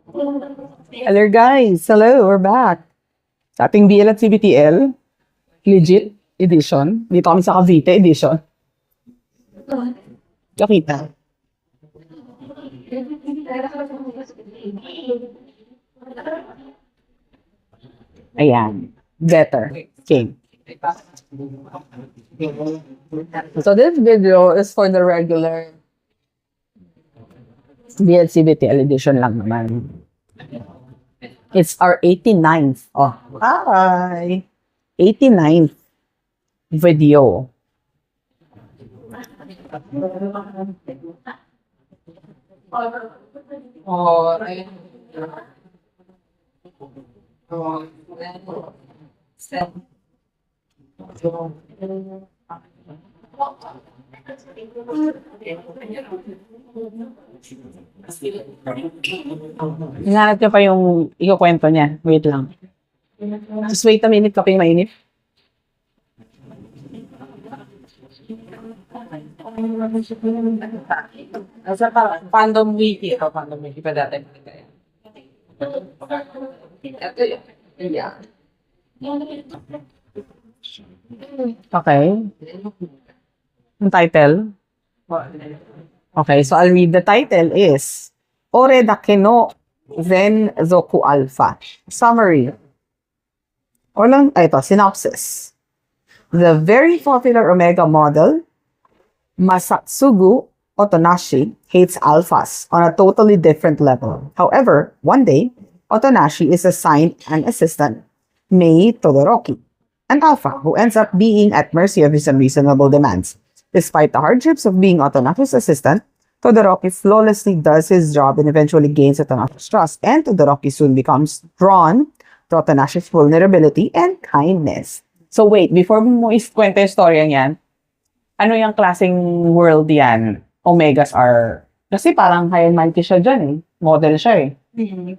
Hello guys! Hello, we're back. Sa ating BL at CBTL, legit edition. Dito kami sa Cavite edition. Nakita. Ayan. Better. Okay. So this video is for the regular BL CBTL edition lang naman. It's our 89th. Oh, hi! 89th video. Hinahanap niya pa yung ikukwento niya. Wait lang. Just wait a minute, kaping mainit. Sa fandom wiki, fandom wiki pa dati. Ito yun. Yeah. Okay. Ang title? Okay, so I'll read the title is Ore Dake no Zen Zoku Alpha. Summary. Ito, synopsis. The very popular Omega model, Masatsugu Otonashi, hates alphas on a totally different level. However, one day, Otonashi is assigned an assistant, Mei Todoroki, an alpha who ends up being at mercy of his unreasonable demands. Despite the hardships of being Otonashi's assistant, Todoroki flawlessly does his job and eventually gains Otonashi's trust, and Todoroki soon becomes drawn to Otonashi's vulnerability and kindness. So wait, before mo kwento yung story yan, ano yung klaseng world yan? Omegas are, kasi parang high and mighty siya dyan eh. Model siya eh.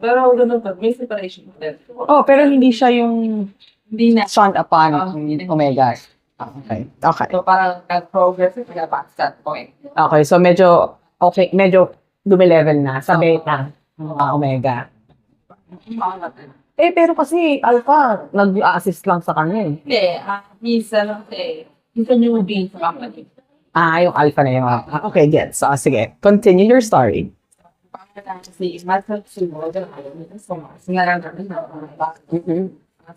Pero ganun pa, may separation din. Oh, pero hindi siya yung Hindi na. shunned upon Omegas. Okay. Okay. So parang nag-progress sila past that point. Okay, so medyo dumilevel na sa beta ng mga Omega. Eh, pero kasi Alpha, nag-assist lang sa kanya eh. Hindi, he's a newbie sa company. Yung Alpha na yung okay, gets. So, sige. Continue your story. Si Masatsugu,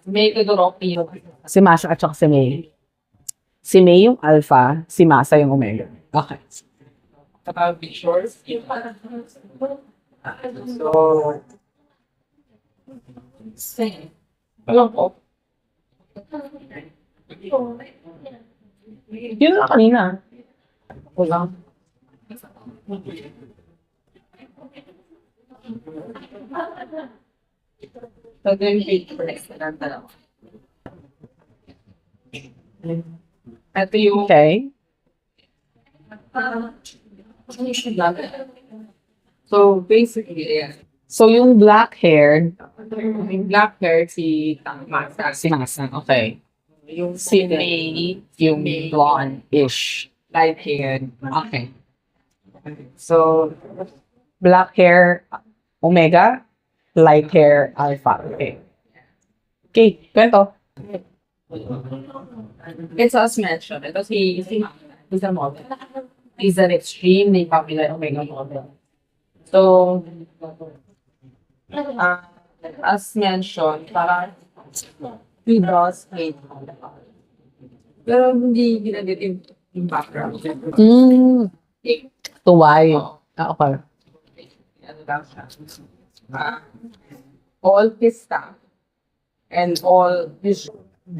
may Todoroki. Si Masha at saka si May. Si May yung Alpha, si Masa yung Omega. Okay. Saka pictures. So, alam ko. Yun na kanina. Wala. So, yung pictures na dalawa. Ito yung Okay. So, basically, yeah. So, yung black-haired, Yung black hair si Masa. si Masa. Okay. Yung Si May, yung blonde-ish. light-haired. Okay. So, Black hair, Omega. Light hair, Alpha. Okay. Okay, kwento. it's as mentioned. Ito si Masa. He's a model. He's an extremely popular Omega model. So, as mentioned, parang he does hate Alpha. Pero hindi ginagit yung background. Tuway. Okay. Ano daw siya? All his staff and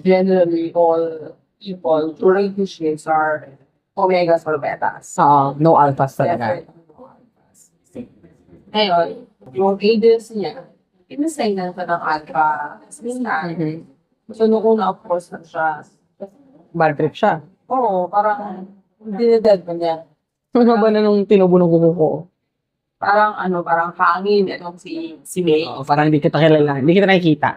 generally all people during his shifts are Omegas or Betas. No alphas talaga. Definitely no alphas. Ngayon, yung agency niya, inassign na siya ng alpha assistant. So, noong una, of course, na siya. Bad trip siya. Oo, parang dinedad mo niya. Ano ba na nung tinubunong kuko ko? Parang parang hangin, si May. Parang hindi kita kilala. Hindi kita nakikita.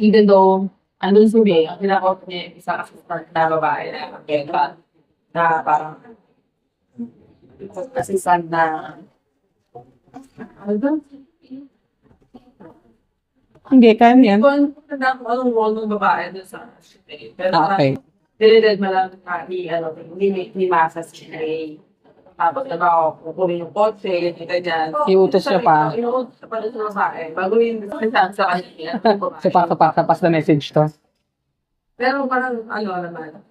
Even though, andun si May, ang tinakot niya, isa kasi start na babae na benta, na parang, assistant na, ano ba? Hindi, kaya mo yan. Kung anong role ng babae doon sa shooting. Pero Okay. dineded mo lang ni Masa si Ray. Tapos kukunin yung kotse, ganyan. Iutos siya pa. Iutos siya pa sa babae. Bago yung sa kanya. Pass the message to. Pero parang naman.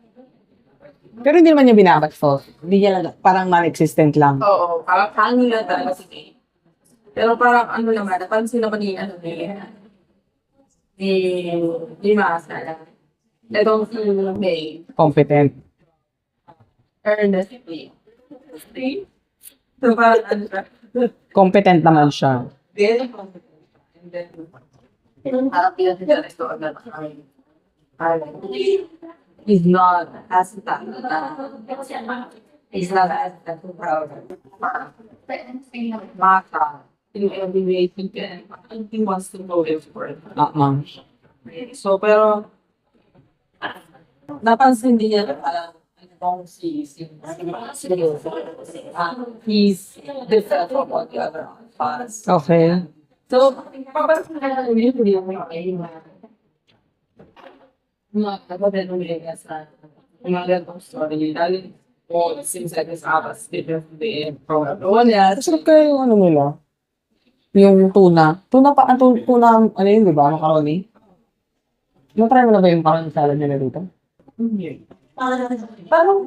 Pero hindi naman niya binabastos. Hindi niya lang, parang non-existent lang. Oo, parang hangin lang talaga si Ray. Pero parang naman, napansin naman ni Masa lang. Itong si May, Competent. earnestly. So parang siya. Competent naman siya. Very confident. And then, parang pinag-suggest ko agad he's not as proud. Maka, in every way he wants to go for it. So, pero, napansin din niya na parang he's different from what the other class. Okay. So, papansin na usually yung mga kapatid ng mga sa mga ganitong story. Lalo it seems like this Abbas different from everyone else. Sarap kaya yung nila? Yung tuna. Tuna, yun, di ba? Macaroni? Try mo na ba yung macaroni salad nila dito? Hindi. Parang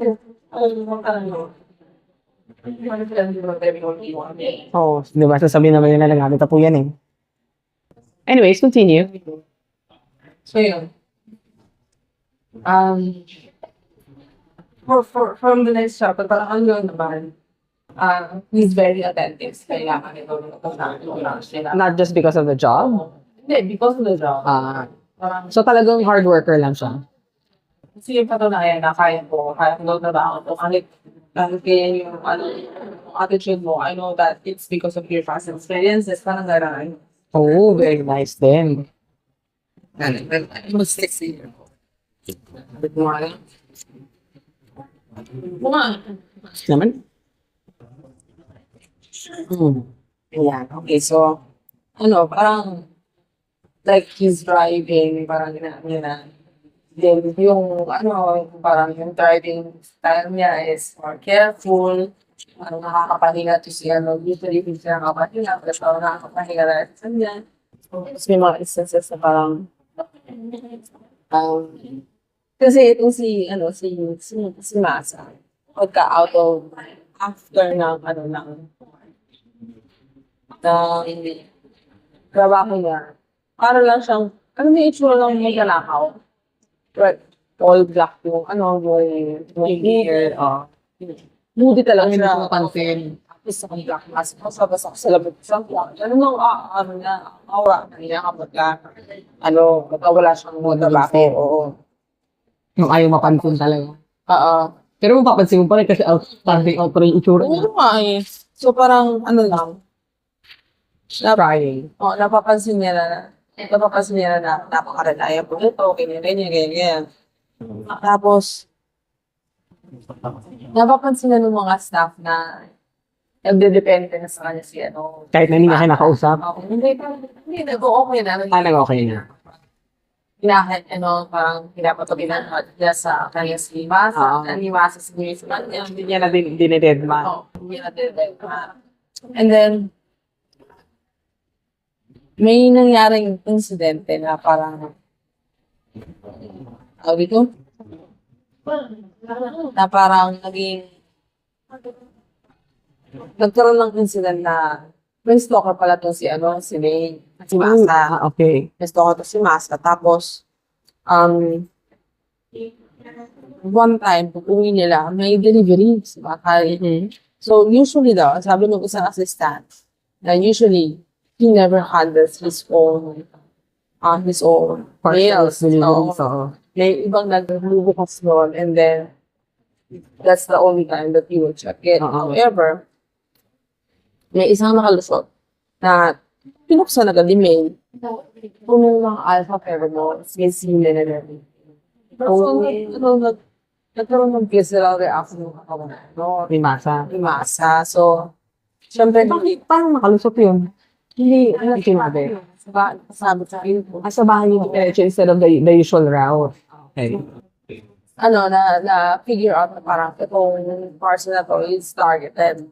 Oo, di ba? Sasabihin naman nila nagamit na po yan eh. Anyways, continue. So yun. From the next chapter, parang naman, he's very attentive. Kailangan ito Not just because of the job? Hindi, because of the job. Parang, So talagang hard worker lang siya? kasi yung patunayan na kaya ko trabaho to. Kahit kaya yung attitude mo, I know that it's because of your past experiences. Parang gano'n. Oh, very nice din. Mas sexy. Bit more lang. Bunga. Naman? Ayan. Okay, so, parang, like, he's driving, parang na. Then, parang yung driving style niya is more careful. Nakakapahinga to siya, usually hindi siya nakakapahinga, pero nakakapahinga na sa kanya. Tapos may mga instances na parang, kasi itong si Masa, pagka-out of, after ng trabaho niya, para lang siyang, may itsura lang may galakaw. But, all black yung, yung hair, moody talaga siya. Hindi ko mapansin. Tapos sa black mask, basa-basa sa labot sa black. Aura niya kapag wala siyang trabaho. Oo. Yung ayaw mapansin talaga. Oo. Pero mapapansin mo pa rin kasi standing out pa rin yung itsura niya. Oo nga eh. So parang, lang, Trying. napapansin niya na napaka-reliable ito, ganyan. Tapos, napapansin na ng mga staff na nagde-depende na sa kanya si Kahit na hindi na kayo nakausap. Hindi, nag-o-okay na. Nag-okay na. Parang pinapatabi na niya sa kanya si Masa, ni Masa si kanya. Hindi niya na dinededma. Hindi na dinededma. And then, may nangyaring insidente na parang na parang nagkaroon ng incident na may stalker pala to si May, si Masa. Okay. May stalker to si Masa. Tapos, one time, pag-uwi nila, may delivery sa bahay. So, usually daw, sabi ng isang assistant, na usually, he never handles his own mails. So, May ibang nagbubukas doon, and then, that's the only time that he will check it. However, may isang nakalusot na pinuksan agad ni May. Puno ng alpha pheromones, may sila na namin. nagkaroon ng visceral reaction ng katawan. No? May masa. Yung masa. So, syempre, Paano makalusot yun? hindi, Hindi sinabi. sabi sa akin po. Sa bahay yung diretso instead of the usual route. Okay. Na-figure out na parang itong parcel na to is targeted.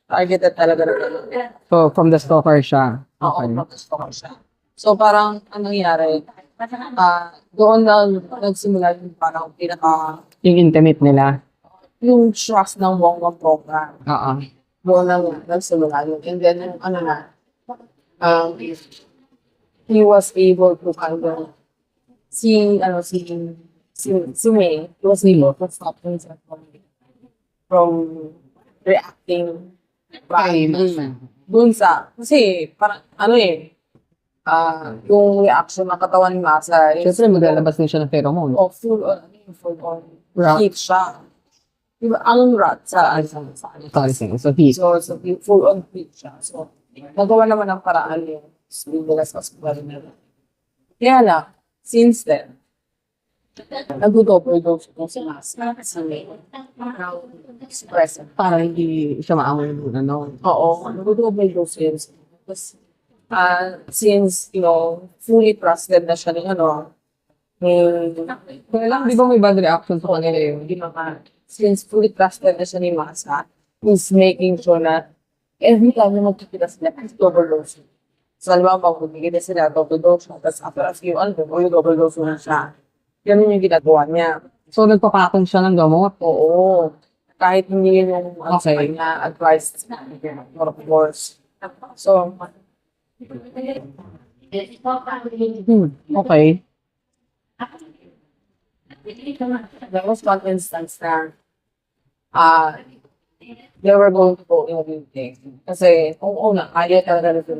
Targeted talaga na. So, from the stalker siya. Oo, gusto ko siya. So, parang, anong nangyari? Doon na nagsimula yung parang Yung intimate nila. yung trust ng Wongwang program. Oo. Doon na nagsimula yun. And then, yung he was able to kind of si May, he was able to stop himself from reacting badly. Dun sa, kasi parang yung reaction ng katawan ni Masa is Siyempre, maglalabas din siya ng pheromone. full on Rat. heat siya. Diba, ang rat sa So, heat. So, full on heat siya. So, nagawa naman ng paraan yung nila sa hospital nila. Kaya lang, since then, nag-double-dose ko si Masa kasi may suppressant. Para hindi siya maamoy ng ano. Oo, nag-double-dose yun. Tapos, since, fully trusted na siya ng Kaya lang, di ba may bad reaction sa kanila yun? since fully trusted na siya ni Masa, he's making sure na every time na magkikita sila, he's double dose. So, alam mo, pag magkikita sila, double dose siya, tapos after a few, yung double dose na siya. Ganun yung ginagawa niya. So, nagpapakon siya ng gamot. Oo. Kahit hindi yun yung Okay. na advice, of course. So, Okay. there was one instance na they were going to go in a meeting. Kasi, kung una, kaya talaga nito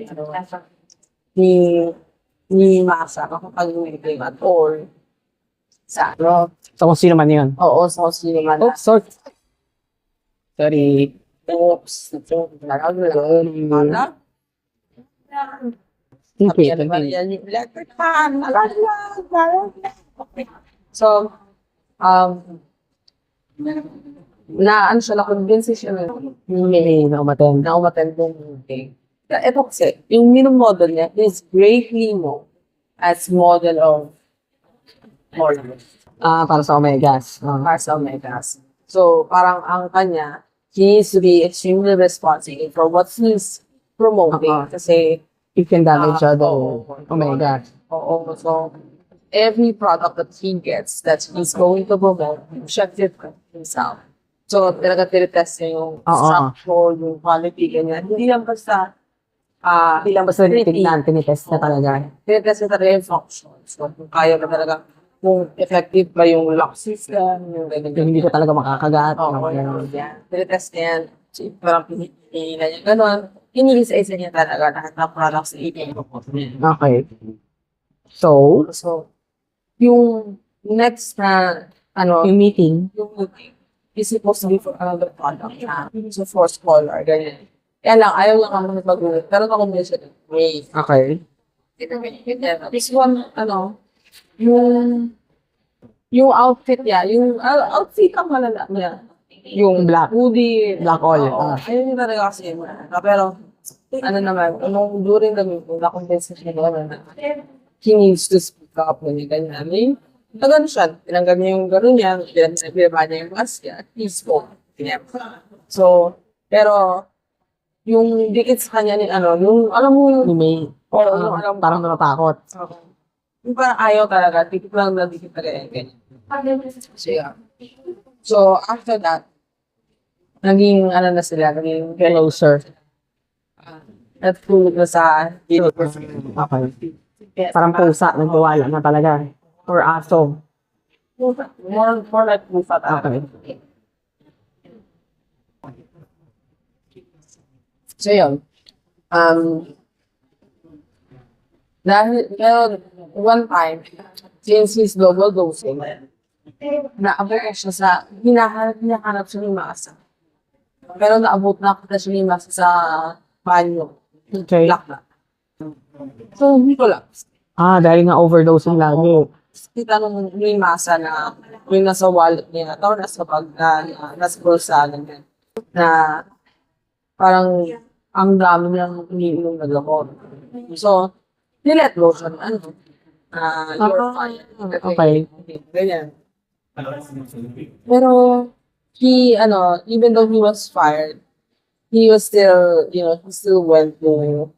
ni Masa kapag meeting at all. Sa So, kung sino man yun. oo, sa sino man. Oops, sorry. Sorry. Oops. Okay. So, ano siya, na-convince siya Na umaten. na umattend ng meeting. Ito kasi, yung minumodel niya is greatly known as model of model Para sa Omegas. para sa Omegas. So, parang ang kanya, he needs to be extremely responsible for what he's promoting. Kasi, It can damage the oo. Omega. oo, so, every product that he gets that he's going to promote, check it himself. So, talaga tinitest niya yung structure, yung quality, ganyan. Hindi lang basta, Hindi lang basta tignan, tinitest na talaga. tinitest niya talaga yung function. So, kung kaya ba talaga, kung effective ba yung lock system, yung ganyan. Yung hindi ko talaga makakagat. Oo, yan. Tinitest niya yan. So, parang pinili na niya. Ganon. Inilisa-isa niya talaga lahat ng products na ipinupot niya. Okay. So, So, yung next na, yung meeting, yung meeting is supposed to be for another product na. So, for scholar, ganyan. Kaya lang, ayaw lang ako mag-ulit. Pero ako may siya, may. okay. This one, yung outfit niya, yung outfit ang malala niya. Yung black. Hoodie. Black all. Oo. Ayun yung talaga kasi yun. Pero, naman, during the meeting, na-convince siya na he needs to speak up when ganyan. I mean, gano'n siya. Tinanggal niya yung gano'n niya, pinaba niya yung mask niya, he spoke. So, pero, yung dikit sa kanya ni yung, alam mo yung, May, yung alam mo, parang natatakot. yung parang ayaw talaga, dikit lang na dikit talaga yung ganyan. So, yeah. So, after that, naging, na sila, naging Closer. natulog na sa Okay. Parang pusa, nagwawala na talaga. Or aso. more like Mufa. Okay. So, yun. Pero one time, since he's double dosing, naabot na siya sa, hinahanap siya ni Masa. Pero naabot na siya ni Masa sa banyo. Okay. Lock na. So, hindi ko lang. Dahil nga overdosing lagi. kita nung may masa na yung nasa wallet niya or nasa bag nasa bulsa niya na parang ang dami niyang iniinom na gamot. So, nilet go siya ng you're fine. Okay. Ganyan. Pero, even though he was fired, he was still, he still went to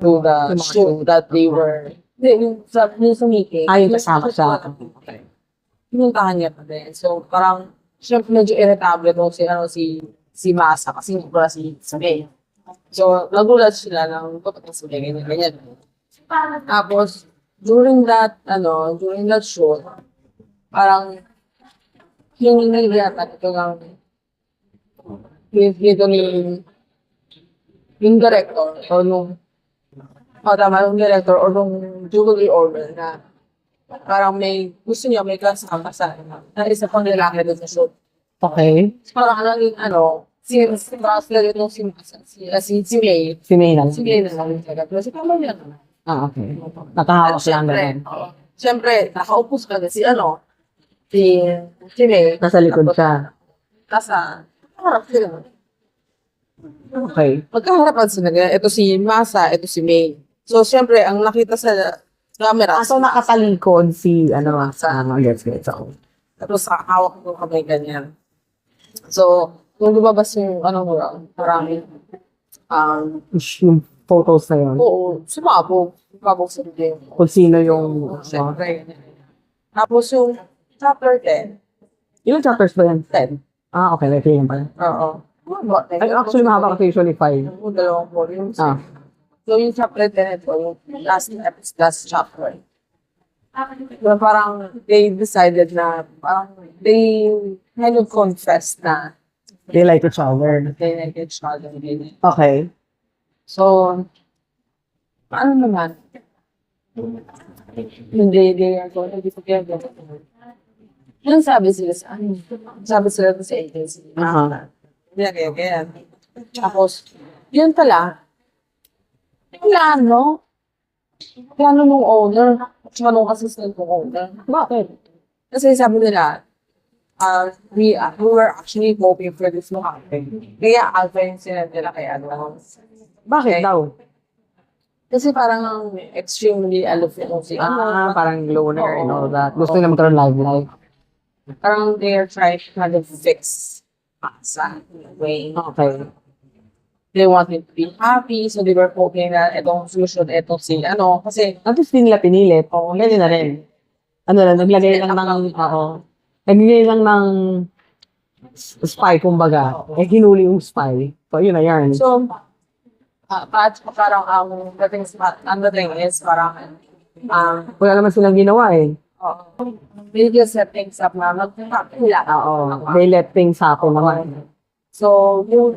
the show that they were, yung sa meeting. Yung kasama siya. Pinuntahan niya pa din. So, parang, syempre medyo irritable nung si Masa kasi wala si May. So, nagulat sila ng totoo si May, ganyan. Tapos, during that show, parang, yung nangyayata ito lang, yung director, yung director, or nung jewelry order na, parang gusto niya may kasama na isa pang lalaki doon sa show. Okay. Parang si Basler itong si May. Si May lang. Si May na lang yung sagat. Kasi tama niya naman. Okay. Nakahawak lang ganun. Siyempre, nakaupo ka na si May. Nasa likod siya. Harap sila. Okay. Magkaharapan sila. Ito si Masa, ito si May. So, siyempre, ang nakita sa camera. So nakatalikod si, sa gets. Tapos, hawak ko kamay ganyan. So, nung lumabas yung, maraming, Yung photos na yun. oo, sumabog sa video. Kung sino yung, Siyempre. Tapos yung chapter 10, ilang chapters ba yan? 10. Okay, like yun pala. Oo. Ay, actually, mahaba kasi usually 5. Yung dalawang volumes. So yung chapter 10 ito, yung last chapter. Diba, parang they decided na, parang they kind of confessed na They like each other. they like each other. Okay. So, ano naman? They are going to be together. Yung sabi sila sa agency. Ganyan. Tapos, yun pala, plano nung owner, tsaka nung assistant ng owner. Bakit? Kasi sabi nila, we were actually hoping for this to happen. Kaya alpha yung sinad nila kaya Bakit daw? Kasi parang extremely aloof yung Parang loner and all that. Gusto Oo. nila magkaroon live. Parang they're trying to kind of fix Asa in a way. Okay. They wanted to be happy, so they were hoping na itong solution, kasi At least din nila pinilit. Oo, ganyan na rin. Naglagay lang ng spy, kumbaga. Hinuli yung spy. So, yun na yan. So, parang ang dating is parang, Wala naman silang ginawa eh. they just set things up na nagpapila. Oo. They let things happen naman. So, yung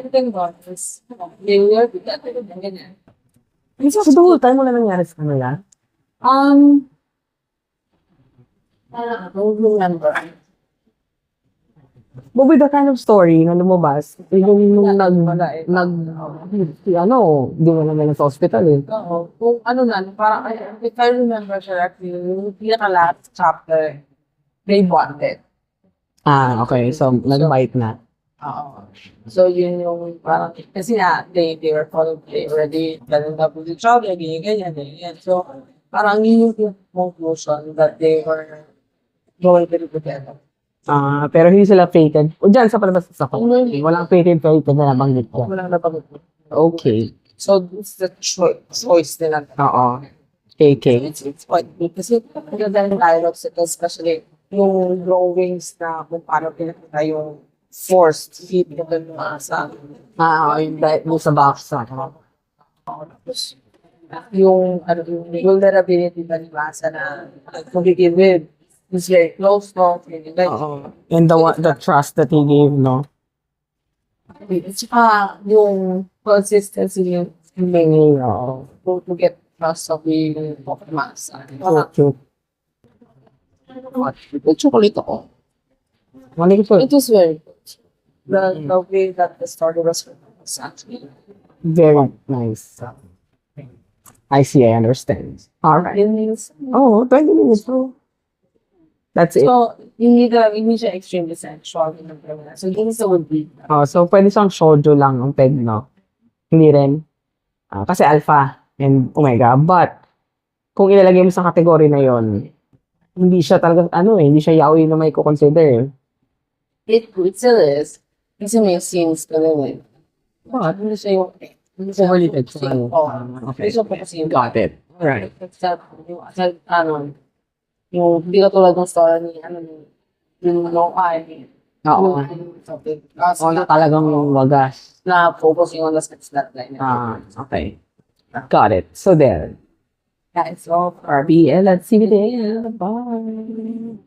thing doon is, they were together, ganyan. So, the whole time wala nangyari sa kanila? I don't remember. But with the kind of story na lumabas, yung nung di mo naman sa hospital eh. Oo. Kung parang, if I remember correctly, yung pinaka-last chapter, they bonded. Okay. So, nag-bite na. Oo. So, yun yung parang, kasi they already fell in love with each other, ganyan. So, parang yun yung conclusion that they were going to be together. Pero hindi sila fated. O dyan sa palabas sa walang fated na nabanggit ko. Wala na pag Okay. So, it's the choice nila. Oo. KK. It's quite good kasi maganda yung dialogues ito, especially yung drawings na kung paano pinakita yung forced feed ito ng asa. Yung sa box. Tapos, yung vulnerability ba ni Masa na to begin with, is very close, no? And the trust that he gave, no? At saka yung consistency yung to get trust of Masa. So cute. Yung chocolate ako. It was very good. The way that the story was actually Very nice. I see, I understand. All right. Yun means, Oh, 20 minutes, bro. That's it. so, hindi siya extremely sexual. So, this is a good breed. Oh, so pwede siyang shoujo lang ang peg, no? Hindi rin. Kasi alpha and omega. But, kung ilalagay mo sa kategory na yon, hindi siya talaga, hindi siya yaoi na may consider. It still is. Kasi may scenes ka rin eh. But, Hindi siya yung, hindi siya overly yung sexual. Oo. Okay. Hindi siya pa kasi yung, Got it. Alright. Yung, hindi ka tulad ng story ni, yung no eye. Oo. Oo na talagang wagas. Na focusing on the sex that line. Okay. Got it. So there. Guys, so, RBL, let's see you there. Bye.